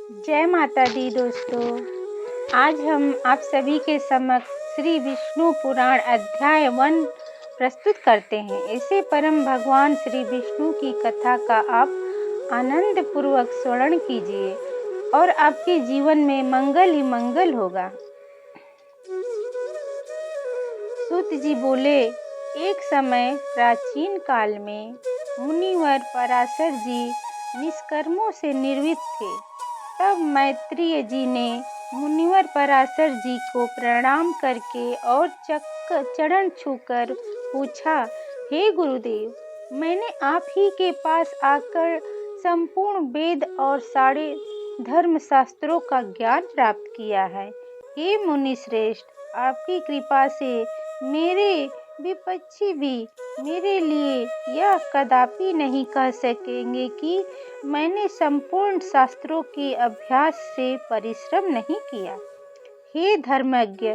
जय माता दी दोस्तों। आज हम आप सभी के समक्ष श्री विष्णु पुराण अध्याय 1 प्रस्तुत करते हैं। इसे परम भगवान श्री विष्णु की कथा का आप आनंद पूर्वक श्रवण कीजिए और आपके जीवन में मंगल ही मंगल होगा। सूत जी बोले, एक समय प्राचीन काल में मुनिवर पराशर जी निष्कर्मों से निर्वृत्त थे। तब मैत्रेय जी ने मुनिवर पराशर जी को प्रणाम करके और चरण छूकर पूछा, हे गुरुदेव, मैंने आप ही के पास आकर संपूर्ण वेद और सारे धर्म शास्त्रों का ज्ञान प्राप्त किया है। हे मुनि श्रेष्ठ, आपकी कृपा से मेरे विपक्षी भी मेरे लिए यह कदापि नहीं कह सकेंगे कि मैंने संपूर्ण शास्त्रों के अभ्यास से परिश्रम नहीं किया। हे धर्मज्ञ,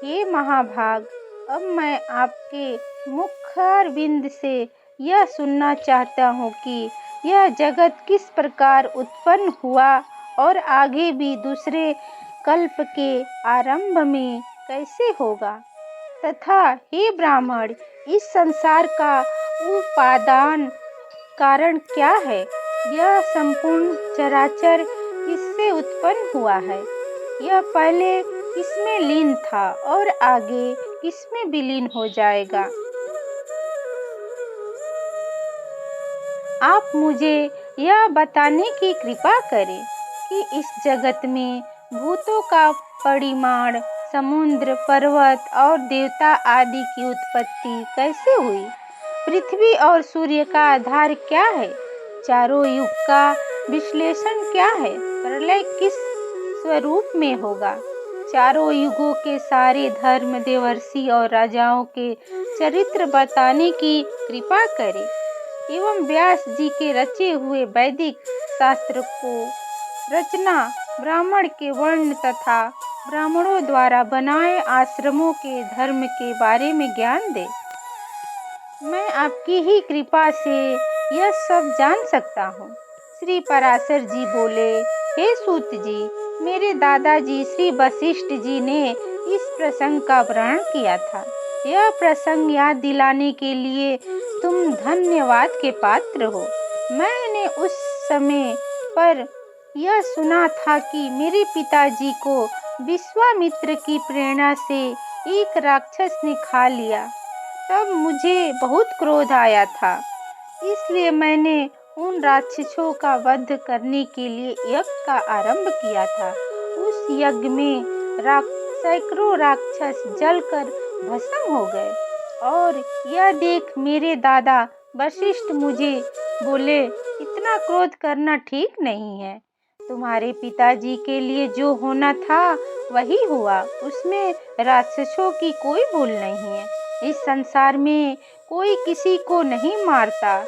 हे महाभाग, अब मैं आपके मुखारविंद से यह सुनना चाहता हूँ कि यह जगत किस प्रकार उत्पन्न हुआ और आगे भी दूसरे कल्प के आरंभ में कैसे होगा, तथा हे ब्राह्मण, इस संसार का उपादान कारण क्या है? यह संपूर्ण चराचर किससे उत्पन्न हुआ है? यह पहले किसमें लीन था और आगे किसमें विलीन हो जाएगा? आप मुझे यह बताने की कृपा करें कि इस जगत में भूतों का परिमाण, समुद्र, पर्वत और देवता आदि की उत्पत्ति कैसे हुई? पृथ्वी और सूर्य का आधार क्या है? चारों युग का विश्लेषण क्या है? प्रलय किस स्वरूप में होगा? चारों युगों के सारे धर्म, देवर्षि और राजाओं के चरित्र बताने की कृपा करें एवं व्यास जी के रचे हुए वैदिक शास्त्र को रचना, ब्राह्मण के वर्ण तथा ब्राह्मणों द्वारा बनाए आश्रमों के धर्म के बारे में ज्ञान दे। मैं आपकी ही कृपा से यह सब जान सकता हूँ। श्री पराशर जी बोले, हे सूत जी, मेरे दादाजी श्री वशिष्ठ जी ने इस प्रसंग का वर्णन किया था। यह प्रसंग याद दिलाने के लिए तुम धन्यवाद के पात्र हो। मैंने उस समय पर यह सुना था कि मेरे पिताजी को विश्वामित्र की प्रेरणा से एक राक्षस ने खा लिया। तब मुझे बहुत क्रोध आया था, इसलिए मैंने उन राक्षसों का वध करने के लिए यज्ञ का आरंभ किया था। उस यज्ञ में सैकड़ों राक्षस जलकर भस्म हो गए और यह देख मेरे दादा वशिष्ठ मुझे बोले, इतना क्रोध करना ठीक नहीं है। तुम्हारे पिताजी के लिए जो होना था वही हुआ, उसमें राक्षसों की कोई भूल नहीं है। इस संसार में कोई किसी को नहीं मारता,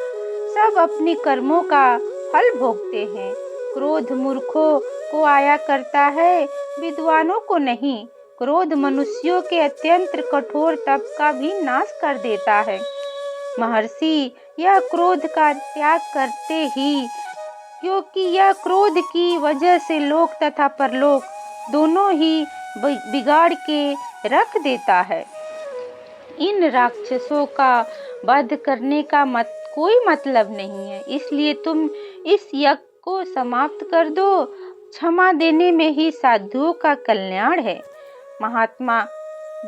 सब अपने कर्मों का फल भोगते हैं। क्रोध मूर्खों को आया करता है, विद्वानों को नहीं। क्रोध मनुष्यों के अत्यंत कठोर तप का भी नाश कर देता है। महर्षि, यह क्रोध का त्याग करते ही, क्योंकि यह क्रोध की वजह से लोक तथा परलोक दोनों ही बिगाड़ के रख देता है। इन राक्षसों का वध करने का कोई मतलब नहीं है, इसलिए तुम इस यज्ञ को समाप्त कर दो। क्षमा देने में ही साधुओं का कल्याण है। महात्मा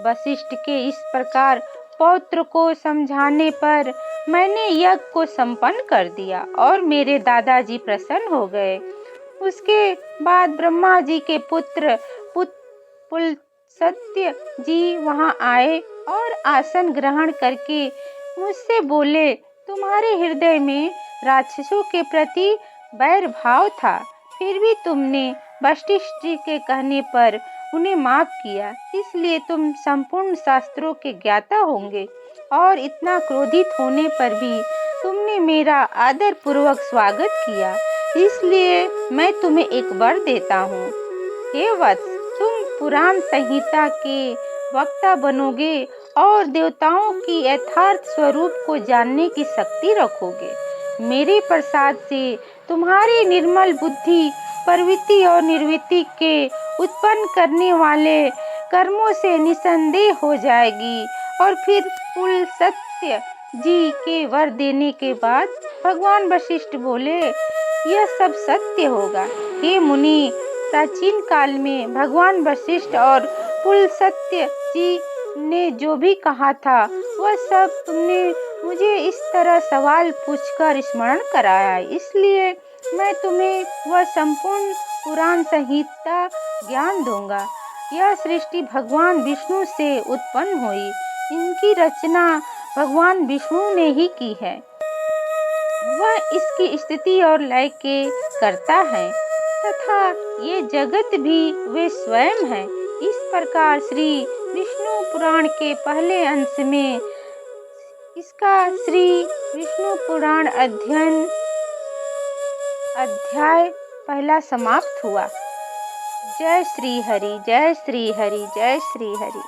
वशिष्ठ के इस प्रकार पौत्र को समझाने पर मैंने यज्ञ को संपन्न कर दिया और मेरे दादाजी प्रसन्न हो गए। उसके बाद ब्रह्मा जी के पुत्र पुलस्त्य जी वहां आए और आसन ग्रहण करके मुझसे बोले, तुम्हारे हृदय में राक्षसों के प्रति वैर भाव था, फिर भी तुमने वशिष्ठ जी के कहने पर उन्हें माफ किया, इसलिए तुम संपूर्ण शास्त्रों के ज्ञाता होंगे। और इतना क्रोधित होने पर भी तुमने मेरा आदर पूर्वक स्वागत किया, इसलिए मैं तुम्हें एक वर देता हूँ। हे वत्स, तुम पुराण संहिता के वक्ता बनोगे और देवताओं की यथार्थ स्वरूप को जानने की शक्ति रखोगे। मेरे प्रसाद से तुम्हारी निर्मल बुद्धि प्रवृत्ति और निर्वृत्ति के उत्पन्न करने वाले कर्मों से निसंदेह हो जाएगी। और फिर कुल सत्य जी के वर देने के बाद भगवान वशिष्ठ बोले, यह सब सत्य होगा। हे मुनि, प्राचीन काल में भगवान वशिष्ठ और कुल सत्य जी ने जो भी कहा था वह सब तुमने मुझे इस तरह सवाल पूछकर स्मरण कराया, इसलिए मैं तुम्हें वह संपूर्ण पुराण संहिता ज्ञान दूंगा। यह सृष्टि भगवान विष्णु से उत्पन्न हुई, इनकी रचना भगवान विष्णु ने ही की है। वह इसकी स्थिति और लय के करता है तथा ये जगत भी वे स्वयं है। इस प्रकार श्री विष्णु पुराण के पहले अंश में इसका श्री विष्णु पुराण अध्याय पहला समाप्त हुआ। जय श्री हरि, जय श्री हरि, जय श्री हरि।